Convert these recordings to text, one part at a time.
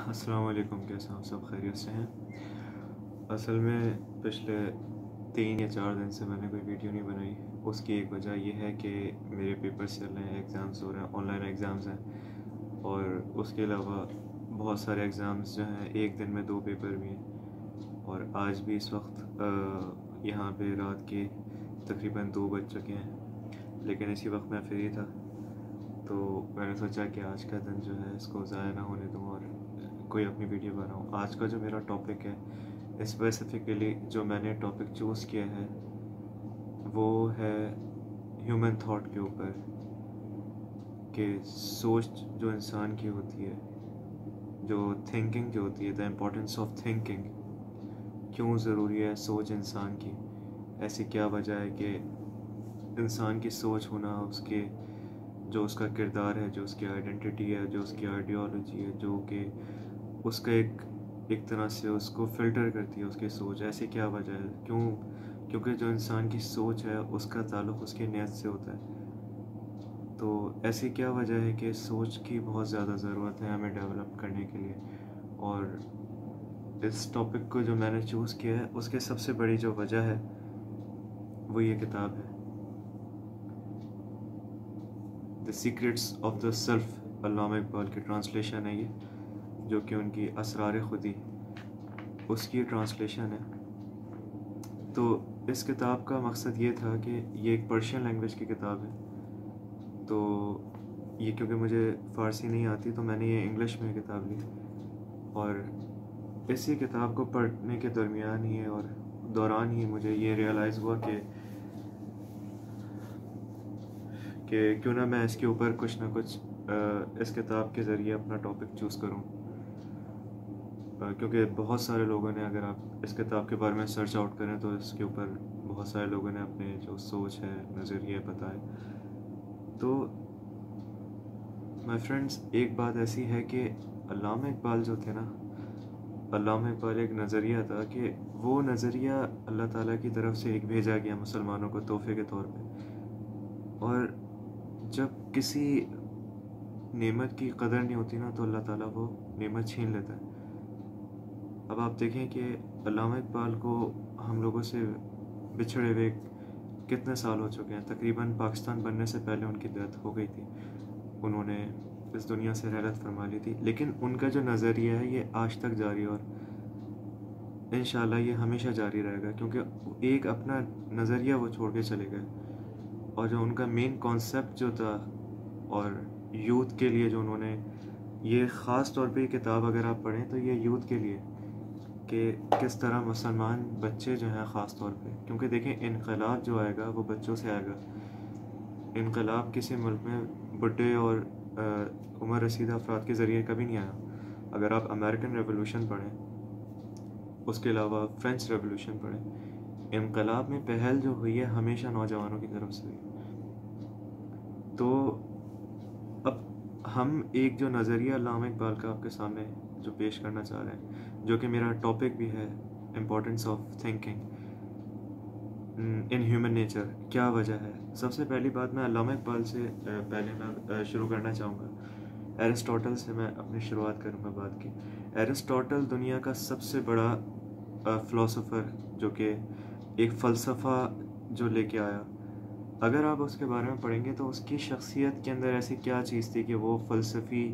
अस्सलाम वालेकुम, कैसे हैं आप? सब खैरियत से हैं? असल में पिछले 3 या 4 दिन से मैंने कोई वीडियो नहीं बनाई। उसकी एक वजह यह है कि मेरे पेपर्स चल रहे हैं, एग्ज़ाम्स हो रहे हैं, ऑनलाइन एग्ज़ाम्स हैं और उसके अलावा बहुत सारे एग्ज़ाम्स जो हैं, एक दिन में 2 पेपर भी हैं। और आज भी इस वक्त यहाँ पे रात के तकरीबन 2 बज चुके हैं, लेकिन इसी वक्त मैं फ्री था, तो मैंने सोचा कि आज का दिन जो है इसको ज़ाया ना होने दूँ और कोई अपनी वीडियो बनाऊँ। आज का जो मेरा टॉपिक है, स्पेसिफ़िकली जो मैंने टॉपिक चूज़ किया है वो है ह्यूमन थॉट के ऊपर, कि सोच जो इंसान की होती है, जो थिंकिंग जो होती है, द इम्पोर्टेंस ऑफ थिंकिंग, क्यों ज़रूरी है सोच इंसान की। ऐसी क्या वजह है कि इंसान की सोच होना, उसके जो उसका किरदार है, जो उसकी आइडेंटिटी है, जो उसकी आइडियोलॉजी है, जो कि उसका एक तरह से उसको फ़िल्टर करती है उसकी सोच। ऐसी क्या वजह है? क्योंकि जो इंसान की सोच है उसका ताल्लुक़ उसकी नीयत से होता है। तो ऐसी क्या वजह है कि सोच की बहुत ज़्यादा ज़रूरत है हमें डेवलप करने के लिए। और इस टॉपिक को जो मैंने चूज़ किया है उसके सबसे बड़ी जो वजह है वो ये किताब है, the Secrets of the Self, Allama Iqbal की ट्रांसलेशन है ये, जो कि उनकी असरार खुदी उसकी ट्रांसलेशन है। तो इस किताब का मकसद ये था कि ये एक पर्शियन लैंग्वेज की किताब है, तो ये क्योंकि मुझे फ़ारसी नहीं आती तो मैंने ये इंग्लिश में किताब ली। और इसी किताब को पढ़ने के दरमियान ही और दौरान ही मुझे ये रियलाइज़ हुआ कि क्यों ना मैं इसके ऊपर कुछ ना कुछ इस किताब के ज़रिए अपना टॉपिक चूज़ करूं। क्योंकि बहुत सारे लोगों ने, अगर आप इस किताब के बारे में सर्च आउट करें तो इसके ऊपर बहुत सारे लोगों ने अपने जो सोच है, नज़रिए बताए। तो माय फ्रेंड्स, एक बात ऐसी है कि अल्लामा इकबाल जो थे ना, अल्लामा इकबाल एक नज़रिया था कि वो नज़रिया अल्लाह ताला की तरफ से एक भेजा गया मुसलमानों को तोहफ़े के तौर पे। और जब किसी नेमत की कदर नहीं होती ना, तो अल्लाह ताला वो नेमत छीन लेता है। अब आप देखें कि अल्लामा इकबाल को हम लोगों से बिछड़े हुए कितने साल हो चुके हैं। तकरीबन पाकिस्तान बनने से पहले उनकी डेथ हो गई थी, उन्होंने इस दुनिया से रहलत फरमा ली थी, लेकिन उनका जो नज़रिया है ये आज तक जारी है और इंशाल्लाह ये हमेशा जारी रहेगा, क्योंकि एक अपना नज़रिया वो छोड़ के चले गए। और जो उनका मेन कॉन्सेप्ट जो था, और यूथ के लिए जो उन्होंने ये ख़ास तौर पे किताब अगर आप पढ़ें तो ये यूथ के लिए, कि किस तरह मुसलमान बच्चे जो हैं ख़ास तौर पे, क्योंकि देखें इनकलाब जो आएगा वो बच्चों से आएगा। इनकलाब किसी मुल्क में बुढ़े और उम्र रसीदा अफराद के ज़रिए कभी नहीं आया। अगर आप अमेरिकन रेवोल्यूशन पढ़ें, उसके अलावा फ्रेंच रेवोल्यूशन पढ़ें, इनकलाब में पहल जो हुई है हमेशा नौजवानों की तरफ से हुई। तो अब हम एक जो नज़रिया अल्लामा इकबाल का आपके सामने जो पेश करना चाह रहे हैं, जो कि मेरा टॉपिक भी है, importance of thinking in human nature, क्या वजह है। सबसे पहली बात, मैं अल्लामा इकबाल से पहले मैं शुरू करना चाहूँगा। एरिस्टोटल से मैं अपनी शुरुआत करूँगा बात की। एरिस्टोटल दुनिया का सबसे बड़ा फ़िलासफ़र, जो कि एक फ़लसफ़ा जो लेके आया। अगर आप उसके बारे में पढ़ेंगे तो उसकी शख्सियत के अंदर ऐसी क्या चीज़ थी कि वो फ़लसफ़ी,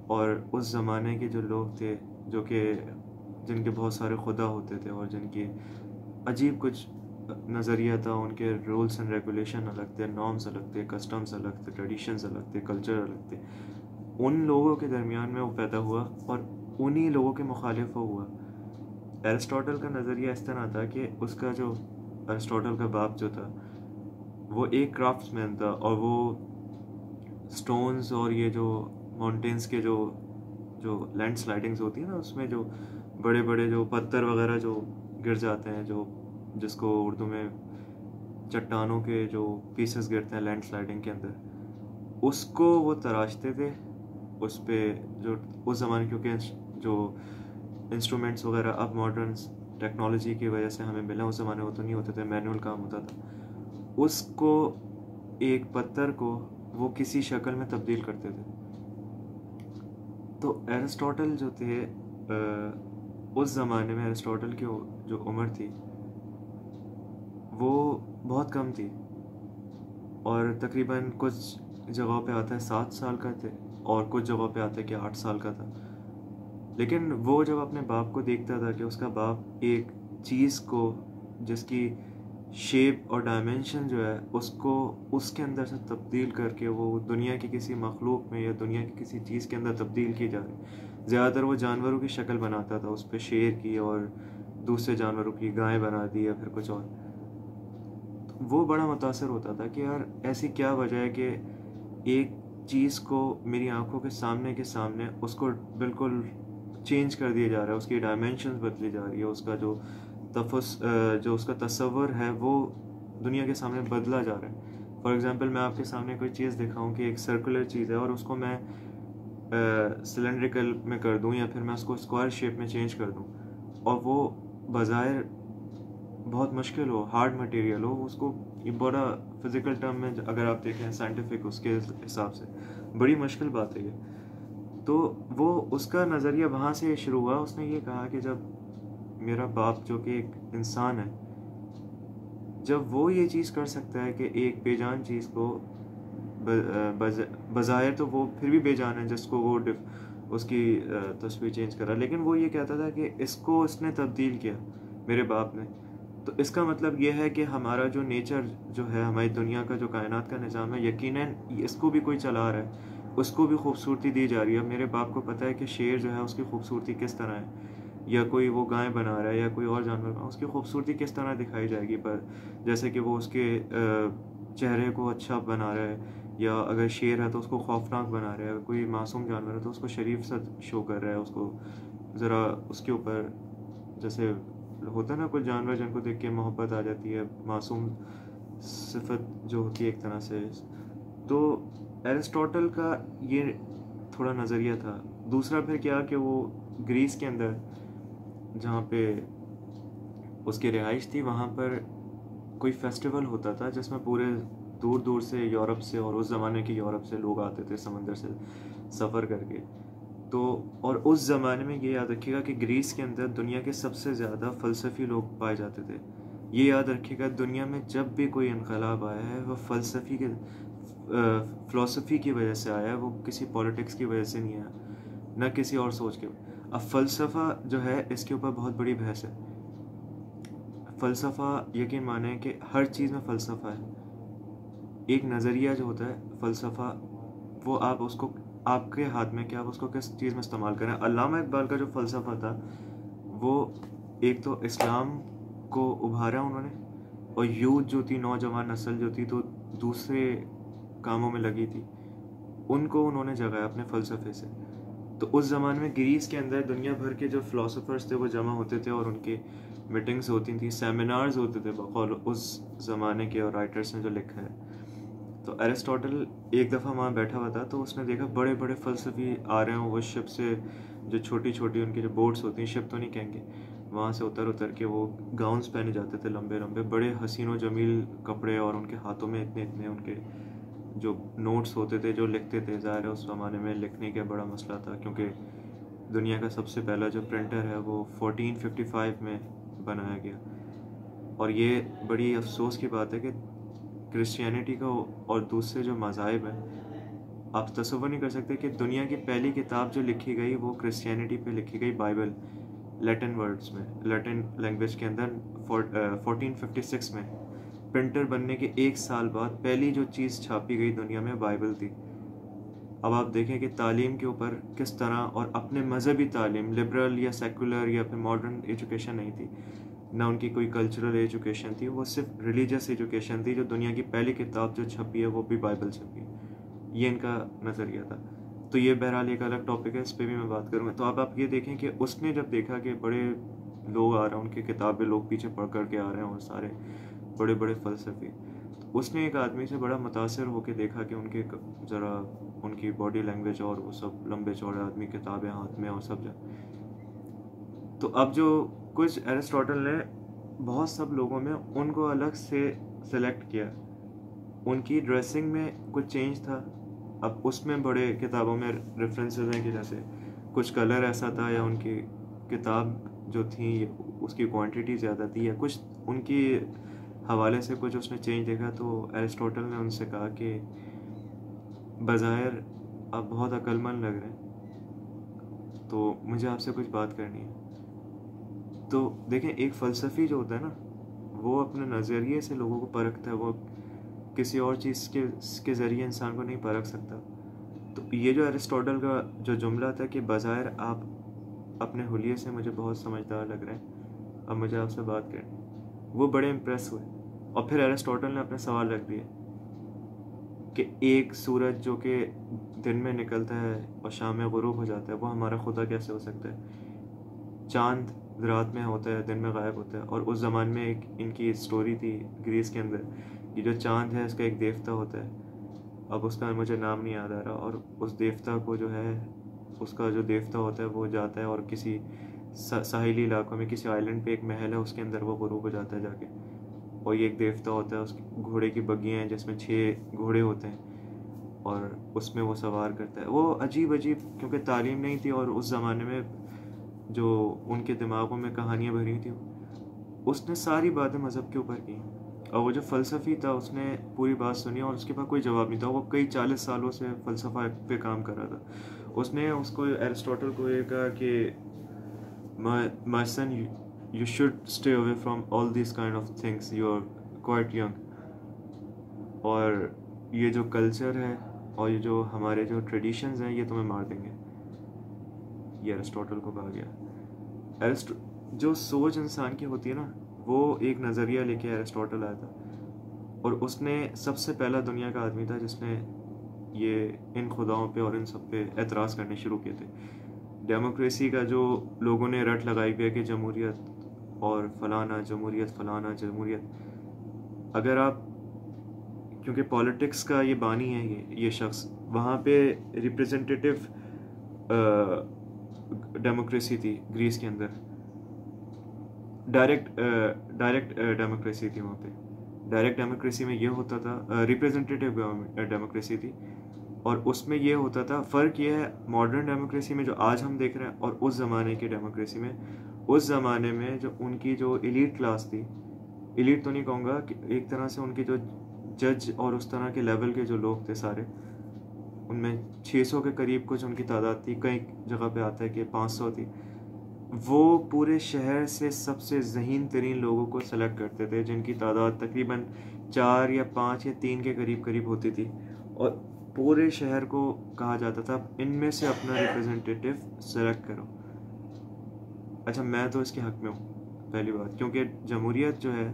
और उस ज़माने के जो लोग थे, जो कि जिनके बहुत सारे खुदा होते थे और जिनके अजीब कुछ नज़रिया था, उनके रूल्स एंड रेगुलेशन अलग थे, नॉर्म्स अलग थे, कस्टम्स अलग थे, ट्रेडिशंस अलग थे, कल्चर अलग थे। उन लोगों के दरमियान में वो पैदा हुआ और उन्हीं लोगों के मुखालिफ वो हुआ। एरिस्टोटल का नज़रिया इस तरह था कि उसका जो एरिस्टोटल का बाप जो था वो एक क्राफ्ट्समैन था, और वो स्टोन्स और ये जो माउंटेन्स के जो जो लैंड स्लाइडिंग्स होती है ना, उसमें जो बड़े बड़े जो पत्थर वगैरह जो गिर जाते हैं, जो जिसको उर्दू में चट्टानों के जो पीसेस गिरते हैं लैंड स्लाइडिंग के अंदर, उसको वो तराशते थे। उस पे जो उस ज़माने, क्योंकि जो इंस्ट्रूमेंट्स वगैरह अब मॉडर्न टेक्नोलॉजी की वजह से हमें मिला, उस ज़माने वो तो नहीं होते थे, मैनुअल काम होता था। उसको, एक पत्थर को वो किसी शक्ल में तब्दील करते थे। तो एरिस्टोटल जो थे, उस ज़माने में एरिस्टोटल की जो उम्र थी वो बहुत कम थी, और तकरीबन कुछ जगहों पे आता है 7 साल का थे, और कुछ जगहों पे आता है कि 8 साल का था। लेकिन वो जब अपने बाप को देखता था कि उसका बाप एक चीज़ को, जिसकी शेप और डायमेंशन जो है उसको उसके अंदर से तब्दील करके वो दुनिया की किसी मखलूक में या दुनिया की किसी चीज़ के अंदर तब्दील की जा रही। ज़्यादातर वो जानवरों की शक्ल बनाता था, उस पर शेर की और दूसरे जानवरों की गाय बना दी या फिर कुछ और। तो वो बड़ा मुतासर होता था कि यार ऐसी क्या वजह है कि एक चीज़ को मेरी आंखों के सामने उसको बिल्कुल चेंज कर दिया जा रहा है, उसकी डायमेंशंस बदली जा रही है, उसका जो उसका तस्वर है वो दुनिया के सामने बदला जा रहा है। फॉर एग्जांपल मैं आपके सामने कोई चीज़ दिखाऊं कि एक सर्कुलर चीज़ है और उसको मैं सिलेंड्रिकल में कर दूं या फिर मैं उसको स्क्वायर शेप में चेंज कर दूं, और वो बज़ाहिर बहुत मुश्किल हो, हार्ड मटेरियल हो, उसको ये बड़ा फिज़िकल टर्म में अगर आप देखें साइंटिफिक उसके हिसाब से बड़ी मुश्किल बात है ये। तो वो उसका नज़रिया वहाँ से शुरू हुआ। उसने ये कहा कि जब मेरा बाप जो कि एक इंसान है, जब वो ये चीज़ कर सकता है कि एक बेजान चीज़ को बज़ाहिर तो वो फिर भी बेजान है जिसको वो उसकी तस्वीर चेंज करा, लेकिन वो ये कहता था कि इसको इसने तब्दील किया मेरे बाप ने, तो इसका मतलब ये है कि हमारा जो नेचर जो है, हमारी दुनिया का जो कायनात का निज़ाम है, यकीनन इसको भी कोई चला रहा है, उसको भी खूबसूरती दी जा रही है। मेरे बाप को पता है कि शेर जो है उसकी खूबसूरती किस तरह है, या कोई वो गाय बना रहा है या कोई और जानवर, उसकी खूबसूरती किस तरह दिखाई जाएगी, पर जैसे कि वो उसके चेहरे को अच्छा बना रहा है, या अगर शेर है तो उसको खौफनाक बना रहा है, कोई मासूम जानवर है तो उसको शरीफ सा शो कर रहा है, उसको ज़रा उसके ऊपर जैसे होता है ना कुछ जानवर जिनको देख के मोहब्बत आ जाती है, मासूम सिफत जो होती है एक तरह से। तो एरिस्टोटल का ये थोड़ा नज़रिया था। दूसरा फिर क्या कि वो ग्रीस के अंदर जहाँ पे उसकी रिहाइश थी, वहाँ पर कोई फेस्टिवल होता था जिसमें पूरे दूर दूर से यूरोप से, और उस ज़माने की यूरोप से लोग आते थे समंदर से सफ़र करके। तो और उस ज़माने में ये याद रखिएगा कि ग्रीस के अंदर दुनिया के सबसे ज़्यादा फ़लसफ़ी लोग पाए जाते थे। ये याद रखिएगा, दुनिया में जब भी कोई इनकलाब आया है वह फ़िलासफ़ी की वजह से आया है, वो किसी पॉलिटिक्स की वजह से नहीं आया, न किसी और सोच के। अब फ़लसफ़ा जो है इसके ऊपर बहुत बड़ी बहस है। फ़लसफ़ा यकीन माने कि हर चीज़ में फ़लसफ़ा है। एक नज़रिया जो होता है फ़लसफ़ा, वो आप उसको, आपके हाथ में कि आप उसको किस चीज़ में इस्तेमाल करें। अल्लामा इकबाल का जो फ़लसफ़ा था वो एक तो इस्लाम को उभारा उन्होंने, और यूथ जो थी, नौजवान नस्ल जो थी, तो दूसरे कामों में लगी थी, उनको उन्होंने जगाया अपने फ़लसफ़े से। तो उस ज़माने में ग्रीस के अंदर दुनिया भर के जो फ़िलासफ़र्स थे वो जमा होते थे, और उनकी मीटिंग्स होती थी, सेमिनार्स होते थे बकौल उस ज़माने के और राइटर्स ने जो लिखा है। तो एरिस्टोटल एक दफ़ा वहाँ बैठा हुआ था, तो उसने देखा बड़े बड़े फ़लसफ़ी आ रहे हैं वो शिप से, जो छोटी छोटी उनकी जो बोट्स होती हैं, शिप तो नहीं कहेंगे, वहाँ से उतर उतर के वो गाउन्स पहने जाते थे, लंबे लंबे बड़े हसीन व जमील कपड़े, और उनके हाथों में इतने इतने उनके जो नोट्स होते थे जो लिखते थे। ज़ाहिर है उस ज़माने में लिखने का बड़ा मसला था, क्योंकि दुनिया का सबसे पहला जो प्रिंटर है वो 1455 में बनाया गया। और ये बड़ी अफसोस की बात है कि क्रिश्चियनिटी का और दूसरे जो मज़ाहिब हैं, आप तसव्वुर नहीं कर सकते कि दुनिया की पहली किताब जो लिखी गई वो क्रिश्चियनिटी पे लिखी गई, बाइबल, लैटिन वर्ड्स में, लैटिन लैंग्वेज के अंदर 1456 में। प्रिंटर बनने के 1 साल बाद पहली जो चीज़ छापी गई दुनिया में बाइबल थी। अब आप देखें कि तालीम के ऊपर किस तरह, और अपने मज़हबी तालीम, लिबरल या सेकुलर या फिर मॉडर्न एजुकेशन नहीं थी, ना उनकी कोई कल्चरल एजुकेशन थी, वो सिर्फ रिलीजियस एजुकेशन थी। जो दुनिया की पहली किताब जो छपी है वो भी बाइबल छपी, ये इनका नज़रिया था। तो ये बहरहाल एक अलग टॉपिक है, इस पर भी मैं बात करूँगा। तो अब आप ये देखें कि उसने जब देखा कि बड़े लोग आ रहे हैं, उनकी किताबें लोग पीछे पढ़ कर के आ रहे हैं, और सारे बड़े बड़े फ़लसफ़ी, तो उसने एक आदमी से बड़ा मुतासर होकर देखा कि उनके ज़रा उनकी बॉडी लैंग्वेज और वो सब, लंबे चौड़े आदमी, किताबें हाथ में और सब। तो अब जो कुछ एरिस्टोटल ने बहुत सब लोगों में उनको अलग से सेलेक्ट किया, उनकी ड्रेसिंग में कुछ चेंज था। अब उसमें बड़े किताबों में रेफरेंसेस हैं कि जैसे कुछ कलर ऐसा था, या उनकी किताब जो थी उसकी क्वांटिटी ज़्यादा थी, या कुछ उनकी हवाले से कुछ उसने चेंज देखा। तो एरिस्टोटल ने उनसे कहा कि बज़ाहिर आप बहुत अक्लमंद लग रहे हैं, तो मुझे आपसे कुछ बात करनी है। तो देखें, एक फ़लसफ़ी जो होता है ना, वो अपने नज़रिए से लोगों को परखता है, वो किसी और चीज़ के ज़रिए इंसान को नहीं परख सकता। तो ये जो एरिस्टोटल का जो जुमला था कि बज़ाहिर आप अपने हुलिये से मुझे बहुत समझदार लग रहे हैं, अब मुझे आपसे बात करनी, वो बड़े इम्प्रेस हुए। और फिर एरिस्टोटल ने अपने सवाल रख दिए कि एक सूरज जो कि दिन में निकलता है और शाम में गुरूब हो जाता है, वो हमारा खुदा कैसे हो सकता है? चांद रात में होता है, दिन में गायब होता है। और उस ज़माने में एक इनकी स्टोरी थी ग्रीस के अंदर, ये जो चांद है इसका एक देवता होता है, अब उसका मुझे नाम नहीं याद आ रहा। और उस देवता को जो है, उसका जो देवता होता है वो जाता है और किसी साहिली इलाकों में किसी आइलैंड पे एक महल है, उसके अंदर वो गुरूब हो जाता है जाके। और ये एक देवता होता है, उसकी घोड़े की बग्गियाँ हैं जिसमें 6 घोड़े होते हैं, और उसमें वो सवार करता है। वो अजीब अजीब, क्योंकि तालीम नहीं थी और उस ज़माने में जो उनके दिमागों में कहानियाँ भरी थी, उसने सारी बातें मज़हब के ऊपर की। और वो जो फ़लसफ़ी था उसने पूरी बात सुनी और उसके पास कोई जवाब नहीं था। वो कई 40 सालों से फ़लसफ़ा पे काम कर रहा था। उसने उसको एरिस्टोटल को ये कहा कि my son, you should stay away from all these kind of things, you are quite young। और ये जो कल्चर है और ये जो हमारे जो ट्रेडिशंस हैं, ये तुम्हें मार देंगे। ये एरिस्टोटल को कहा गया। जो सोच इंसान की होती है ना, वो एक नज़रिया लेके एरिस्टोटल आया था, और उसने सबसे पहला दुनिया का आदमी था जिसने ये इन खुदाओं पे और इन सब पे एतराज़ करने शुरू किए थे। डेमोक्रेसी का जो लोगों ने रट लगाई भी है कि जमहूरियत और फलाना जमहूरियत, फलाना जमहूरियत, अगर आप, क्योंकि पॉलिटिक्स का ये बानी है ये शख्स, वहाँ पे रिप्रेजेंटेटिव डेमोक्रेसी थी ग्रीस के अंदर, डायरेक्ट डेमोक्रेसी थी वहाँ पे। डायरेक्ट डेमोक्रेसी में ये होता था, रिप्रेजेंटेटिव डेमोक्रेसी थी, और उसमें ये होता था। फ़र्क ये है मॉडर्न डेमोक्रेसी में जो आज हम देख रहे हैं और उस ज़माने की डेमोक्रेसी में। उस ज़माने में जो उनकी जो एलीट क्लास थी, एलीट तो नहीं कहूँगा, कि एक तरह से उनके जो जज और उस तरह के लेवल के जो लोग थे सारे, उनमें 600 के करीब कुछ उनकी तादाद थी, कई जगह पे आता है कि 500 थी। वो पूरे शहर से सबसे ज़हीन तरीन लोगों को सेलेक्ट करते थे, जिनकी तादाद तकरीबन 4 या 5 या 3 के करीब करीब होती थी, और पूरे शहर को कहा जाता था इनमें से अपना रिप्रेजेंटेटिव सेलेक्ट करो। अच्छा, मैं तो इसके हक में हूँ पहली बात, क्योंकि जमहूरियत जो है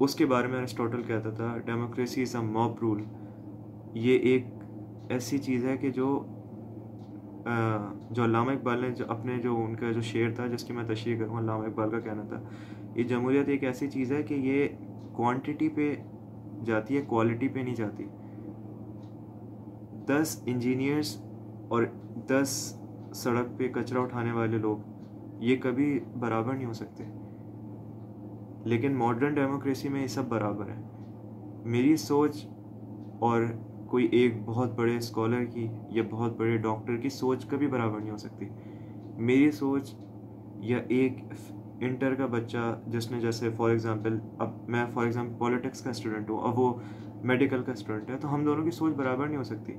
उसके बारे में अरिस्टोटल कहता था democracy is a mob rule. ये एक ऐसी चीज़ है कि जो अल्लामा इकबाल ने जो अपने जो उनका जो शेर था जिसकी मैं तशरीह करूँगा, अल्लामा इकबाल का कहना था, ये जमहूरियत एक ऐसी चीज़ है कि ये क्वांटिटी पे जाती है, क्वालिटी पे नहीं जाती। 10 इंजीनियर्स और 10 सड़क पे कचरा उठाने वाले लोग ये कभी बराबर नहीं हो सकते, लेकिन मॉडर्न डेमोक्रेसी में ये सब बराबर है। मेरी सोच और कोई एक बहुत बड़े स्कॉलर की या बहुत बड़े डॉक्टर की सोच कभी बराबर नहीं हो सकती। मेरी सोच या एक इंटर का बच्चा जिसने, जैसे फॉर एग्ज़ाम्पल, अब मैं फॉर एग्ज़ाम्पल पॉलिटिक्स का स्टूडेंट हूँ, अब वो मेडिकल का स्टूडेंट है, तो हम दोनों की सोच बराबर नहीं हो सकती।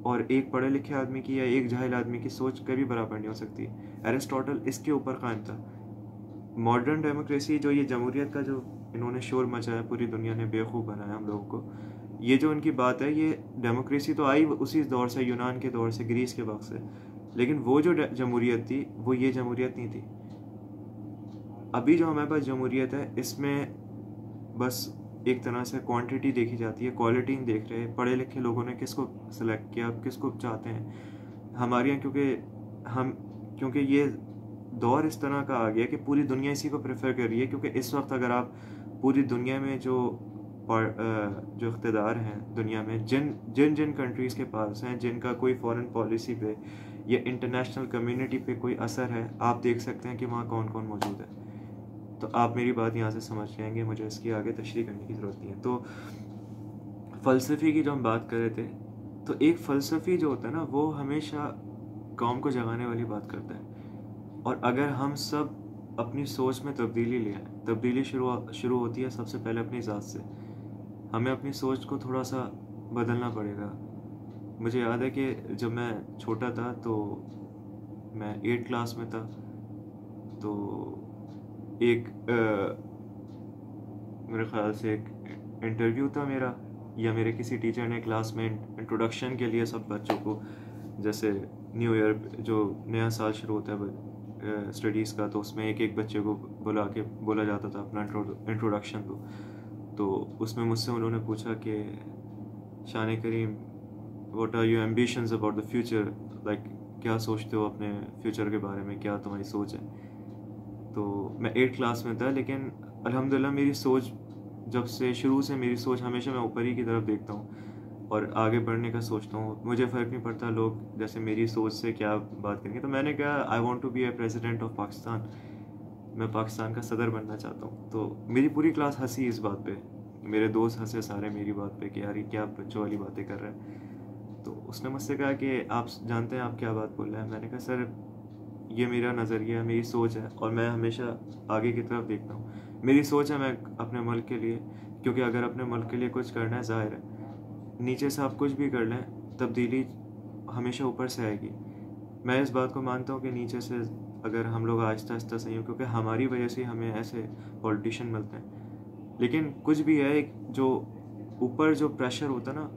और एक पढ़े लिखे आदमी की या एक जाहिल आदमी की सोच कभी बराबर नहीं हो सकती। एरिस्टोटल इसके ऊपर कायम था। मॉडर्न डेमोक्रेसी जो ये जमहूरियत का जो इन्होंने शोर मचाया, पूरी दुनिया ने बेवकूफ़ बनाया हम लोगों को, ये जो उनकी बात है, ये डेमोक्रेसी तो आई उसी दौर से, यूनान के दौर से, ग्रीस के वक्त से, लेकिन वो जो जमहूरियत थी वो ये जमहूरियत नहीं थी। अभी जो हमारे पास जमहूरियत है, इसमें बस एक तरह से क्वांटिटी देखी जाती है, क्वालिटी नहीं देख रहे। पढ़े लिखे लोगों ने किसको सेलेक्ट किया, किसको चाहते हैं हमारे यहाँ, क्योंकि ये दौर इस तरह का आ गया कि पूरी दुनिया इसी को प्रेफर कर रही है। क्योंकि इस वक्त अगर आप पूरी दुनिया में जो इक़्तिदार हैं दुनिया में, जिन कंट्रीज़ के पास हैं, जिनका कोई फॉरेन पॉलिसी पे या इंटरनेशनल कम्युनिटी पे कोई असर है, आप देख सकते हैं कि वहाँ कौन कौन मौजूद है। तो आप मेरी बात यहाँ से समझ जाएंगे, मुझे इसकी आगे तशरीह करने की ज़रूरत नहीं है। तो फ़लसफ़ी की जो हम बात कर रहे थे, तो एक फ़लसफ़ी जो होता है ना, वो हमेशा कौम को जगाने वाली बात करता है। और अगर हम सब अपनी सोच में तब्दीली ले आए, तब्दीली शुरू होती है सबसे पहले अपनी ज़ात से। हमें अपनी सोच को थोड़ा सा बदलना पड़ेगा। मुझे याद है कि जब मैं छोटा था तो मैं 8th क्लास में था, तो एक मेरे ख़्याल से एक इंटरव्यू था मेरा, या मेरे किसी टीचर ने क्लास में इंट्रोडक्शन के लिए सब बच्चों को, जैसे न्यू ईयर जो नया साल शुरू होता है स्टडीज़ का, तो उसमें एक एक बच्चे को बोला जाता था अपना इंट्रोडक्शन दो। तो उसमें मुझसे उन्होंने पूछा कि Shan Karim, what are your ambitions about the future, like क्या सोचते हो अपने फ्यूचर के बारे में, क्या तुम्हारी सोच है। तो मैं 8th क्लास में था, लेकिन अल्हम्दुलिल्लाह मेरी सोच जब से शुरू से मेरी सोच हमेशा मैं ऊपर ही की तरफ देखता हूँ और आगे बढ़ने का सोचता हूँ। मुझे फ़र्क नहीं पड़ता लोग जैसे मेरी सोच से क्या बात करेंगे। तो मैंने कहा I want to be a president of Pakistan, मैं पाकिस्तान का सदर बनना चाहता हूँ। तो मेरी पूरी क्लास हंसी इस बात पे, मेरे दोस्त हंसे सारे मेरी बात पे कि यार ये क्या बच्चों वाली बातें कर रहे हैं। तो उसने मुझसे कहा कि आप जानते हैं आप क्या बात बोल रहे हैं। मैंने कहा सर ये मेरा नज़रिया, मेरी सोच है और मैं हमेशा आगे की तरफ देखता हूँ। मेरी सोच है मैं अपने मुल्क के लिए, क्योंकि अगर अपने मुल्क के लिए कुछ करना है, ज़ाहिर है नीचे से आप कुछ भी कर लें तब्दीली हमेशा ऊपर से आएगी। मैं इस बात को मानता हूँ कि नीचे से अगर हम लोग आहिस्ता आहिस्ता सही हो, क्योंकि हमारी वजह से हमें ऐसे पॉलिटिशियन मिलते हैं। लेकिन कुछ भी है, एक जो ऊपर जो प्रेशर होता है ना,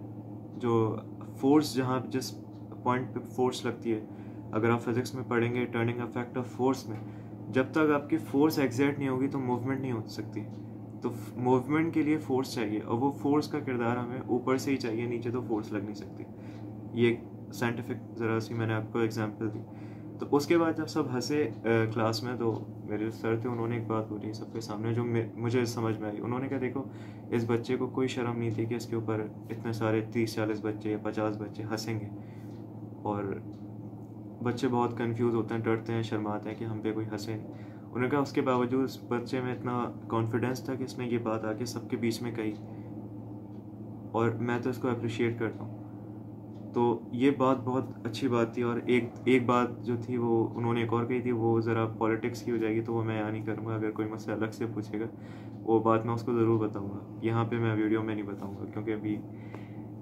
जो फोर्स, जहाँ जिस पॉइंट पे फोर्स लगती है, अगर आप फिज़िक्स में पढ़ेंगे टर्निंग इफेक्ट ऑफ फोर्स में, जब तक आपकी फोर्स एग्जैक्ट नहीं होगी तो मूवमेंट नहीं हो सकती। तो मूवमेंट के लिए फोर्स चाहिए, और वो फोर्स का किरदार हमें ऊपर से ही चाहिए, नीचे तो फोर्स लग नहीं सकती। ये साइंटिफिक ज़रा सी मैंने आपको एग्जांपल दी। तो उसके बाद जब सब हंसे क्लास में, तो मेरे सर थे, उन्होंने एक बात बोली सबके सामने जो मुझे समझ में आई। उन्होंने कहा देखो, इस बच्चे को कोई शर्म नहीं थी कि इसके ऊपर इतने सारे 30-40 बच्चे या 50 बच्चे हंसेंगे, और बच्चे बहुत कंफ्यूज होते हैं, डरते हैं, शर्माते हैं कि हम पे कोई हंसे नहीं। उन्होंने कहा उसके बावजूद उस बच्चे में इतना कॉन्फिडेंस था कि इसने ये बात आके सबके बीच में कही, और मैं तो इसको अप्रिशिएट करता हूँ। तो ये बात बहुत अच्छी बात थी। और एक बात जो थी वो उन्होंने एक और कही थी, वो ज़रा पॉलिटिक्स की हो जाएगी, तो वो मैं यहाँ नहीं करूँगा। अगर कोई मुझसे अलग से पूछेगा वो बात मैं उसको ज़रूर बताऊँगा, यहाँ पे मैं वीडियो में नहीं बताऊँगा, क्योंकि अभी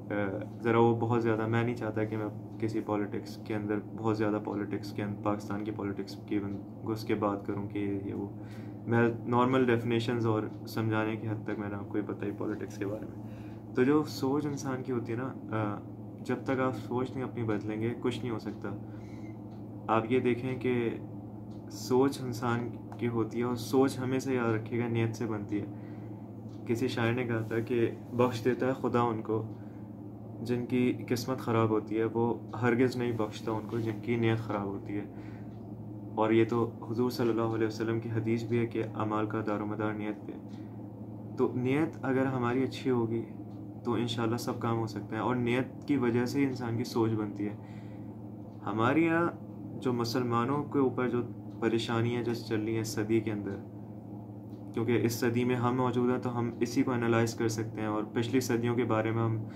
ज़रा वो बहुत ज़्यादा, मैं नहीं चाहता कि मैं किसी पॉलिटिक्स के अंदर, बहुत ज़्यादा पॉलिटिक्स के अंदर, पाकिस्तान की पॉलिटिक्स की घुस के बात करूँ कि ये वो। मैं नॉर्मल डेफिनेशंस और समझाने की हद तक मैंने आपको ही बताई पॉलिटिक्स के बारे में। तो जो सोच इंसान की होती है ना, जब तक आप सोच नहीं अपनी बदलेंगे कुछ नहीं हो सकता। आप ये देखें कि सोच इंसान की होती है, और सोच हमेशा याद रखिएगा नीयत से बनती है। किसी शायर ने कहा था कि बख्श देता है खुदा उनको जिनकी किस्मत ख़राब होती है, वो हरगिज़ नहीं बख्शता उनको जिनकी नीयत ख़राब होती है। और ये तो हुजूर सल्लल्लाहु अलैहि वसल्लम की हदीस भी है कि अमाल का दारोमदार नीयत पे। तो नीयत अगर हमारी अच्छी होगी तो इंशाल्लाह सब काम हो सकते हैं, और नीयत की वजह से ही इंसान की सोच बनती है। हमारे यहाँ जो मुसलमानों के ऊपर जो परेशानियाँ जो चल रही हैं सदी के अंदर, क्योंकि इस सदी में हम मौजूद हैं तो हम इसी को एनालाइज कर सकते हैं, और पिछली सदियों के बारे में हम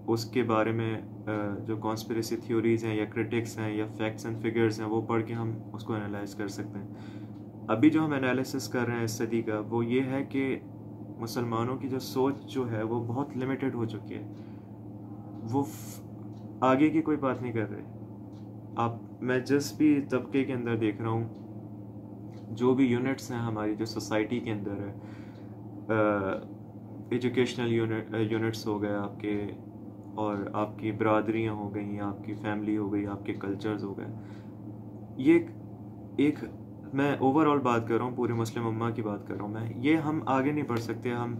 उसके बारे में जो कॉन्स्पिरेसी थ्योरीज़ हैं या क्रिटिक्स हैं या फैक्ट्स एंड फिगर्स हैं वो पढ़ के हम उसको एनालाइज कर सकते हैं। अभी जो हम एनालिसिस कर रहे हैं इस सदी का, वो ये है कि मुसलमानों की जो सोच जो है वो बहुत लिमिटेड हो चुकी है। वो आगे की कोई बात नहीं कर रहे। मैं जिस भी तबके के अंदर देख रहा हूँ, जो भी यूनिट्स हैं हमारी जो सोसाइटी के अंदर है, एजुकेशनल यूनिट्स हो गए आपके, और आपकी बरादरियाँ हो गई, आपकी फैमिली हो गई, आपके कल्चर्स हो गए। ये एक मैं ओवरऑल बात कर रहा हूँ, पूरी मुस्लिम उम्मा की बात कर रहा हूँ मैं। ये हम आगे नहीं बढ़ सकते। हम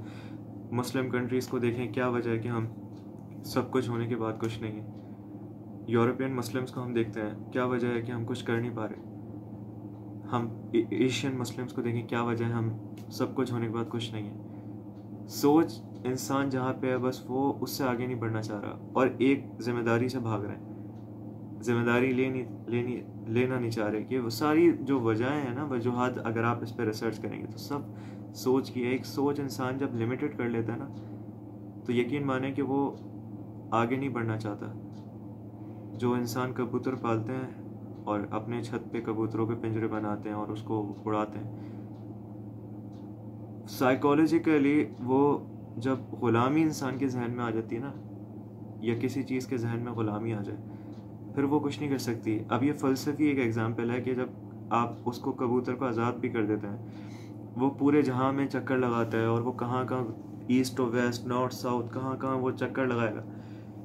मुस्लिम कंट्रीज़ को देखें, क्या वजह है कि हम सब कुछ होने के बाद कुछ नहीं है। यूरोपियन मुस्लिम्स को हम देखते हैं, क्या वजह है कि हम कुछ कर नहीं पा रहे। हम एशियन मुस्लिम्स को देखें, क्या वजह है हम सब कुछ होने के बाद कुछ नहीं है। सोच इंसान जहाँ पे है बस वो उससे आगे नहीं बढ़ना चाह रहा, और एक जिम्मेदारी से भाग रहे हैं। जिम्मेदारी लेना नहीं चाह रहे कि वो सारी जो वजहें हैं ना, वजूहात, अगर आप इस पर रिसर्च करेंगे तो सब सोच की है। एक सोच इंसान जब लिमिटेड कर लेता है ना, तो यकीन माने कि वो आगे नहीं बढ़ना चाहता। जो इंसान कबूतर पालते हैं और अपने छत पे कबूतरों के पिंजरे बनाते हैं और उसको उड़ाते हैं। साइकोलॉजिकली वो जब ग़ुलामी इंसान के जहन में आ जाती है ना, या किसी चीज़ के जहन में ग़ुलामी आ जाए, फिर वो कुछ नहीं कर सकती। अब ये फ़लसफ़ी एक एग्ज़ाम्पल है कि जब आप उसको कबूतर को आज़ाद भी कर देते हैं, वो पूरे जहां में चक्कर लगाता है और वो कहाँ कहाँ ईस्ट और वेस्ट, नॉर्थ साउथ, कहाँ कहाँ वो चक्कर लगाएगा,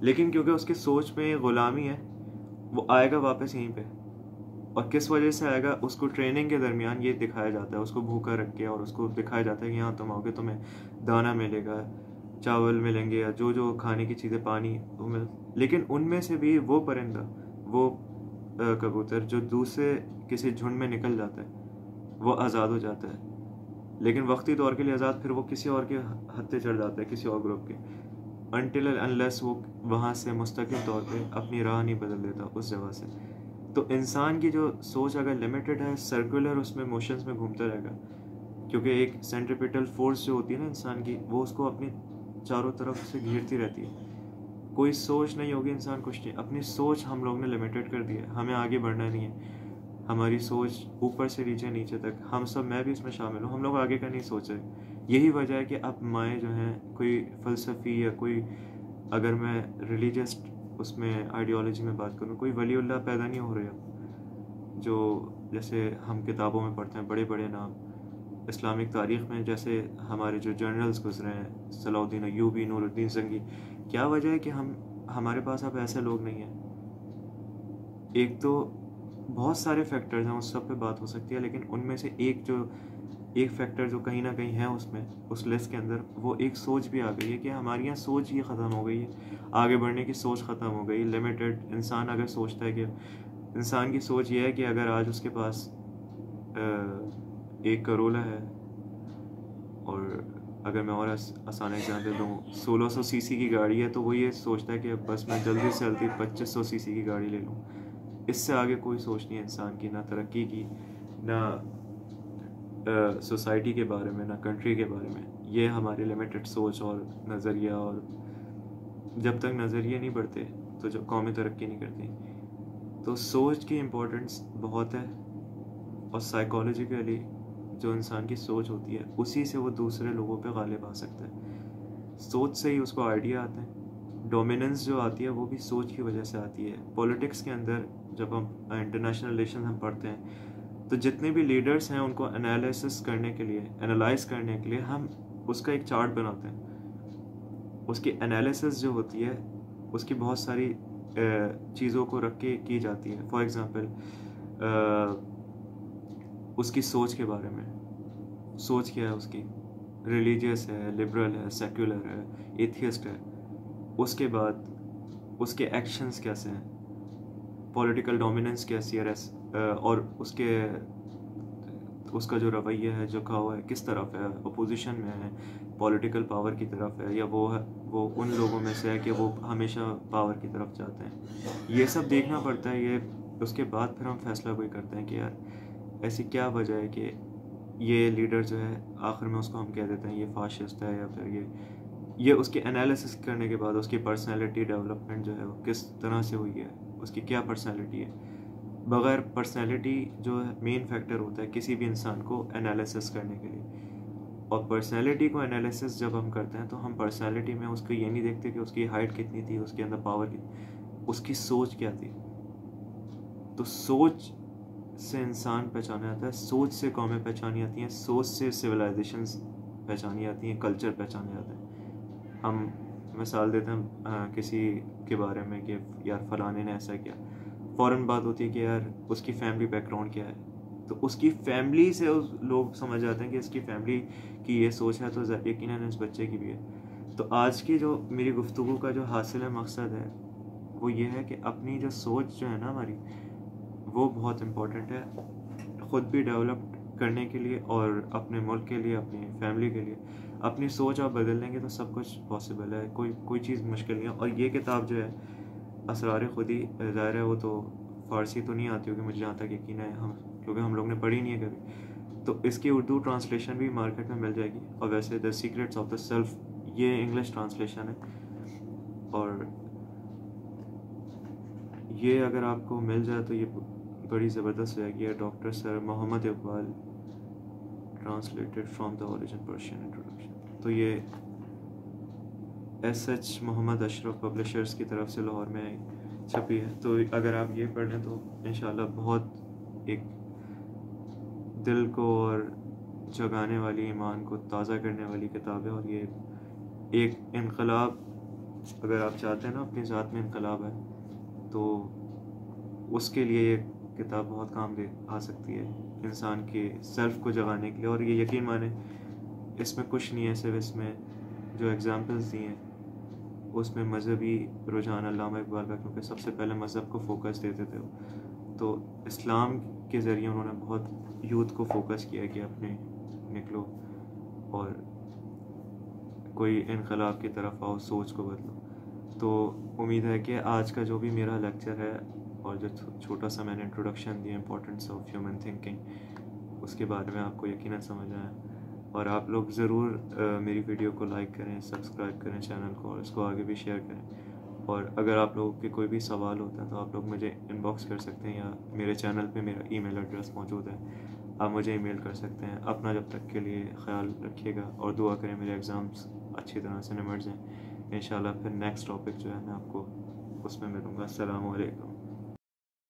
लेकिन क्योंकि उसकी सोच में ग़ुलामी है, वो आएगा वापस यहीं पे। और किस वजह से आएगा, उसको ट्रेनिंग के दरमियान ये दिखाया जाता है, उसको भूखा रख के, और उसको दिखाया जाता है कि यहाँ तुम आओगे तुम्हें दाना मिलेगा, चावल मिलेंगे, या जो जो खाने की चीज़ें, पानी वो मिल। लेकिन उनमें से भी वो परिंदा, वो कबूतर जो दूसरे किसी झुंड में निकल जाता है, वो आज़ाद हो जाता है, लेकिन वक्ती तौर के लिए आज़ाद, फिर वो किसी और के हत्थे चढ़ जाता है, किसी और ग्रुप के, अनटिल अनलेस वो वहाँ से मुस्तकिल तौर पे अपनी राह नहीं बदल देता उस जगह से। तो इंसान की जो सोच अगर लिमिटेड है, सर्कुलर उसमें मोशंस में घूमता रहेगा, क्योंकि एक सेंट्रीपिटल फोर्स जो होती है ना इंसान की, वो उसको अपनी चारों तरफ से घेरती रहती है। कोई सोच नहीं होगी, इंसान कुछ नहीं। अपनी सोच हम लोग ने लिमिटेड कर दी है, हमें आगे बढ़ना नहीं है। हमारी सोच ऊपर से नीचे, नीचे तक, हम सब, मैं भी इसमें शामिल हूँ, हम लोग आगे का नहीं सोच रहे। यही वजह है कि अब माएँ जो हैं, कोई फ़लसफ़ी या कोई, अगर मैं रिलीजियस उसमें आइडियोलॉजी में बात करूँ, कोई वलीउल्लाह पैदा नहीं हो रहे अब, जो जैसे हम किताबों में पढ़ते हैं बड़े बड़े नाम इस्लामिक तारीख़ में, जैसे हमारे जो जर्नल्स गुजरे हैं, सलाउद्दीन अय्यूबी, नूरुद्दीन ज़ंगी। क्या वजह है कि हमारे पास अब ऐसे लोग नहीं हैं? एक तो बहुत सारे फैक्टर्स हैं, उस सब पे बात हो सकती है, लेकिन उनमें से एक फैक्टर जो कहीं ना कहीं है उसमें, उस लिस्ट के अंदर, वो एक सोच भी आ गई है कि हमारी यहाँ सोच ये ख़त्म हो गई है, आगे बढ़ने की सोच ख़त्म हो गई। लिमिटेड इंसान अगर सोचता है कि, इंसान की सोच ये है कि अगर आज उसके पास 1 करोड़ है, और अगर मैं और आसान एग्जाम्पल दूँ, 1600 सीसी की गाड़ी है, तो वो ये सोचता है कि बस मैं जल्दी से जल्दी 2500 सीसी की गाड़ी ले लूँ। इससे आगे कोई सोच नहीं है इंसान की, ना तरक्की की, ना सोसाइटी के बारे में, ना कंट्री के बारे में। ये हमारी लिमिटेड सोच और नज़रिया, और जब तक नज़रिए नहीं बढ़ते तो जब कौमें तरक्की नहीं करती। तो सोच की इम्पोर्टेंस बहुत है, और साइकोलॉजिकली जो इंसान की सोच होती है, उसी से वो दूसरे लोगों पे गालिब आ सकता है। सोच से ही उसको आइडिया आते हैं। डोमिनेंस जो आती है वो भी सोच की वजह से आती है। पॉलिटिक्स के अंदर जब हम इंटरनेशनल रिलेशन हम पढ़ते हैं, तो जितने भी लीडर्स हैं उनको एनालिसिस करने के लिए, एनालाइज करने के लिए हम उसका एक चार्ट बनाते हैं। उसकी एनालिसिस जो होती है, उसकी बहुत सारी चीज़ों को रख के की जाती है। फॉर एग्ज़ाम्पल उसकी सोच के बारे में, सोच क्या है उसकी, रिलीजियस है, लिबरल है, सेक्युलर है, एथियस्ट है। उसके बाद उसके एक्शंस कैसे हैं, पॉलिटिकल डोमिनेंस कैसी है, और उसका जो रवैया है, झुकाव है, किस तरफ है, अपोजिशन में है, पॉलिटिकल पावर की तरफ है, या वो उन लोगों में से है कि वो हमेशा पावर की तरफ जाते हैं। ये सब देखना पड़ता है। ये उसके बाद फिर हम फैसला कोई करते हैं कि यार ऐसी क्या वजह है कि ये लीडर जो है, आखिर में उसको हम कह देते हैं ये फाशिस्ट है, या फिर ये उसकी एनालिसिस करने के बाद उसकी पर्सनैलिटी डेवलपमेंट जो है वो किस तरह से हुई है, उसकी क्या पर्सनैलिटी है। बगैर पर्सनैलिटी जो है मेन फैक्टर होता है किसी भी इंसान को एनालिसिस करने के लिए। और पर्सनैलिटी को एनालिसिस जब हम करते हैं, तो हम पर्सनैलिटी में उसको ये नहीं देखते कि उसकी हाइट कितनी थी, उसके अंदर पावर कितनी, उसकी सोच क्या थी। तो सोच से इंसान पहचाना जाता है, सोच से कौमें पहचानी जाती हैं, सोच से सिविलाइजेशंस पहचानी जाती हैं, कल्चर पहचाने जाते हैं। हम मिसाल देते हैं किसी के बारे में कि यार फलाने ने ऐसा किया, फ़ौरन बात होती है कि यार उसकी फैमिली बैकग्राउंड क्या है। तो उसकी फैमिली से लोग समझ जाते हैं कि इसकी फैमिली की ये सोच है, तो यकीनन इस बच्चे की भी है। तो आज की जो मेरी गुफ्तगू का जो हासिल मकसद है, वो ये है कि अपनी जो सोच जो है ना हमारी, वो बहुत इम्पोर्टेंट है ख़ुद भी डेवलप करने के लिए, और अपने मुल्क के लिए, अपनी फैमिली के लिए। अपनी सोच आप बदल लेंगे तो सब कुछ पॉसिबल है, कोई चीज़ मुश्किल नहीं है। और ये किताब जो है असरार खुदी, ज़ाहिर है वो तो फ़ारसी तो नहीं आती होगी मुझे जहाँ तक यकीन है, क्योंकि हम लोग ने पढ़ी नहीं है कभी। तो इसकी उर्दू ट्रांसलेशन भी मार्केट में मिल जाएगी। और वैसे the Secrets of the self, ये इंग्लिश ट्रांसलेशन है, और ये अगर आपको मिल जाए तो ये बड़ी ज़बरदस्त रह गया, doctor sir Mohammad Iqbal, translated from the origin Persian introduction. तो ये SH मोहम्मद अशरफ पब्लिशर्स की तरफ से लाहौर में छपी है। तो अगर आप ये पढ़ लें तो इंशाल्लाह बहुत एक दिल को और जगाने वाली, ईमान को ताज़ा करने वाली किताब है। और ये एक इनकलाब, अगर आप चाहते हैं ना अपनी ज़ात में इनकलाब है, तो उसके लिए ये किताब बहुत काम दे आ सकती है इंसान के सेल्फ को जगाने के लिए। और ये यकीन माने इसमें कुछ नहीं है, सिर्फ इसमें जो एग्जांपल्स दिए हैं उसमें मज़हबी रुझान अल्लामा इकबाल का, क्योंकि सबसे पहले मज़हब को फोकस देते थे वो, तो इस्लाम के ज़रिए उन्होंने बहुत यूथ को फोकस किया कि अपने निकलो और कोई इनकलाब की तरफ आओ, सोच को बदलो। तो उम्मीद है कि आज का जो भी मेरा लेक्चर है और जो छोटा सा मैंने इंट्रोडक्शन दिया इंपॉर्टेंस ऑफ ह्यूमन थिंकिंग, उसके बारे में आपको यकीनन समझ आया। और आप लोग ज़रूर मेरी वीडियो को लाइक करें, सब्सक्राइब करें चैनल को, और इसको आगे भी शेयर करें। और अगर आप लोगों के कोई भी सवाल होता है तो आप लोग मुझे इनबॉक्स कर सकते हैं, या मेरे चैनल पे मेरा ईमेल एड्रेस मौजूद है, आप मुझे ईमेल कर सकते हैं। अपना जब तक के लिए ख्याल रखिएगा और दुआ करें मेरे एग्ज़ाम्स अच्छी तरह से निमट जाएँ। इंशाल्लाह फिर नेक्स्ट टॉपिक जो है मैं आपको उसमें मिलूँगा। अस्सलामु अलैकुम।